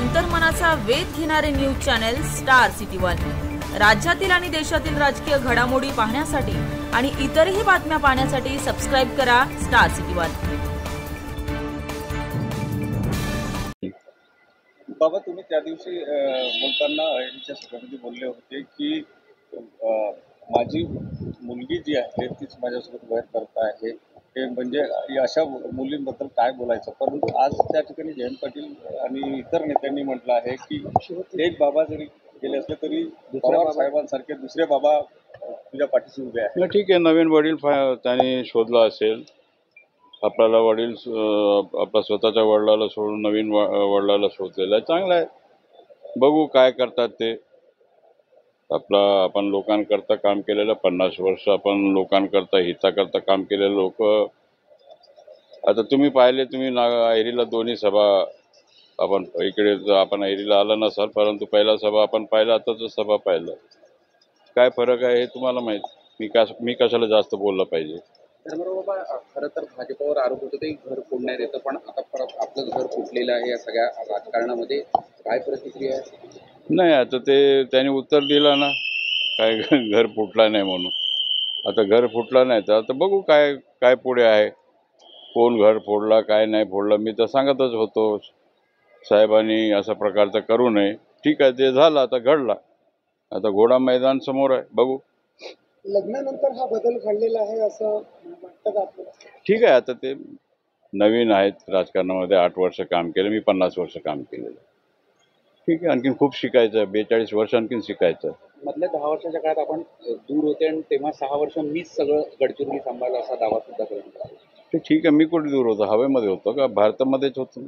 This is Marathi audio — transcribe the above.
अंतर्मनाचा वेध घेणारे news channel star city one. राज्यातील आणि देशातील राजकीय घडामोडी पाहण्यासाठी आणि इतरही बातम्या पाहण्यासाठी सबस्क्राइब करा स्टार सिटी वन। बाबा, तुम्ही त्या दिवशी बोलताना यांच्या सगळ्यांमध्ये बोलले होते की माझी मुलगी जी आहे तीच माझ्यासोबत वैर करत आहे, हे म्हणजे अशा मुलींबद्दल काय बोलायचं। परंतु आज त्या ठिकाणी जयंत पाटील आणि इतर नेत्यांनी म्हटलं आहे की एक बाबा जरी गेले असले तरी पवार साहेबांसारखे दुसरे बाबा तुझ्या पाठीशी उभे आहेत। ठीक आहे, नवीन वडील त्यांनी शोधला असेल। आपल्याला वडील आपल्या स्वतःच्या वडिलाला सोडून नवीन वडिलाला शोधलेला आहे, चांगलं आहे। बघू काय करतात ते। आपण लोकांकरता काम केलेलं 50 वर्ष, आपण लोकांकरता हिताकरता काम केलेले लोक। आता तुम्ही पाहिले, तुम्ही ऐरीला दोन्ही सभा, आपण इकडे आपण ऐरीला आला नसाल, परंतु पहिला सभा आपण पाहिला, आताच सभा पाहिलं। काय फरक आहे हे तुम्हाला माहिती। मी कशाला जास्त बोललं पाहिजे। बाबा, खरं तर भाजपवर आरोप होतो ते घर फोडण्यात येतं, पण आता परत आपलं घर फुटलेलं आहे या सगळ्या राजकारणामध्ये। काय प्रतिक्रिया आहे? नाही, आता ते त्यांनी उत्तर दिलं ना, काय घर फुटला नाही म्हणून। आता घर फुटला नाही तर आता बघू काय काय पुढे आहे, कोण घर फोडला काय नाही फोडला। मी तर सांगतच होतो साहेबांनी अशा प्रकारचं करू नये। ठीक आहे, ते झालं, आता घडला, आता घोडा मैदान समोर आहे, बघू। लग्नानंतर हा बदल घडलेला आहे असं वाटतं का आपल्याला? ठीक आहे, आता ते नवीन आहेत राजकारणामध्ये, 8 वर्ष काम केलं, मी 50 वर्ष काम केलेलं। ठीक आहे, आणखीन खूप शिकायचं आहे, 42 वर्ष आणखीन शिकायचं आहे। मधल्या 10 वर्षाच्या काळात आपण दूर होते आणि तेव्हा 6 वर्ष मीच सगळं गडचिरोली सांभाळलं असा दावा सुद्धा करत होता। ते ठीक आहे, मी कुठे दूर होतो, हवेमध्ये होतो का, भारतामध्येच होतो।